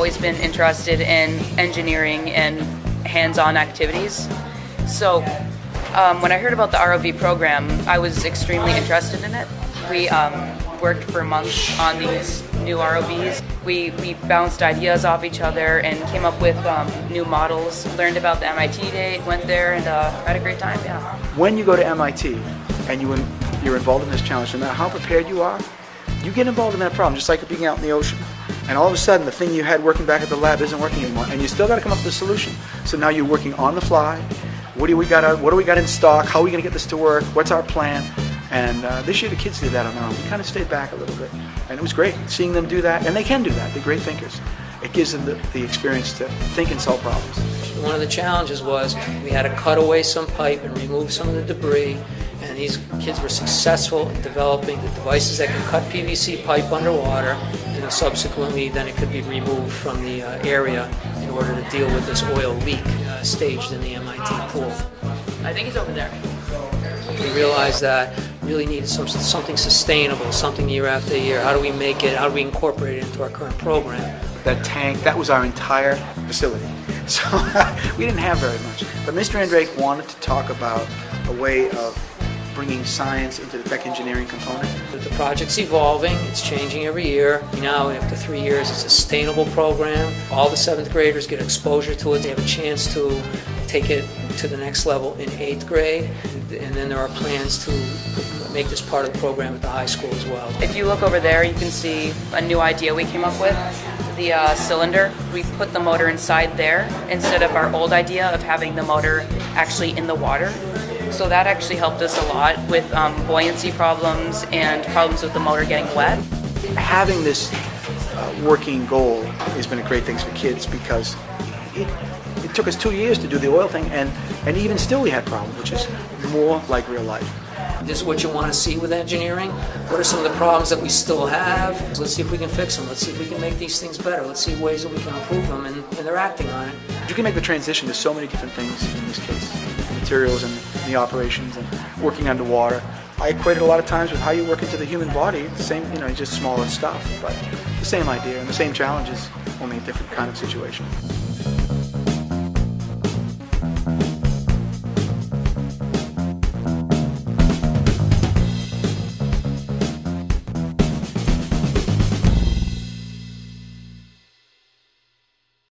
always been interested in engineering and hands-on activities. So when I heard about the ROV program, I was extremely interested in it. We worked for months on these new ROVs. We bounced ideas off each other and came up with new models, learned about the MIT day, went there, and had a great time, yeah. When you go to MIT and you're involved in this challenge, no matter how prepared you are, you get involved in that problem, just like being out in the ocean. And all of a sudden, the thing you had working back at the lab isn't working anymore, and you still got to come up with a solution. So now you're working on the fly. What do we got in stock? How are we going to get this to work? What's our plan? And this year the kids did that on their own. We kind of stayed back a little bit, and it was great seeing them do that. And they can do that. They're great thinkers. It gives them the experience to think and solve problems. One of the challenges was we had to cut away some pipe and remove some of the debris. And these kids were successful in developing the devices that can cut PVC pipe underwater, and subsequently then it could be removed from the area in order to deal with this oil leak staged in the MIT pool. I think he's over there. We realized that we really needed something sustainable, something year after year. How do we make it? How do we incorporate it into our current program? That tank, that was our entire facility. So we didn't have very much. But Mr. Andrake wanted to talk about a way of bringing science into the tech engineering component. The project's evolving, it's changing every year. Now, after 3 years, it's a sustainable program. All the 7th graders get exposure to it. They have a chance to take it to the next level in 8th grade. And then there are plans to make this part of the program at the high school as well. If you look over there, you can see a new idea we came up with. The cylinder, we put the motor inside there instead of our old idea of having the motor actually in the water. So that actually helped us a lot with buoyancy problems and problems with the motor getting wet. Having this working goal has been a great thing for kids because it took us 2 years to do the oil thing, and even still we had problems, which is more like real life. This is what you want to see with engineering. What are some of the problems that we still have? Let's see if we can fix them. Let's see if we can make these things better. Let's see ways that we can improve them, and they're acting on it. You can make the transition to so many different things in this case. The materials and the operations and working underwater. I equate it a lot of times with how you work into the human body. The same, just smaller stuff, but the same idea and the same challenges, only a different kind of situation.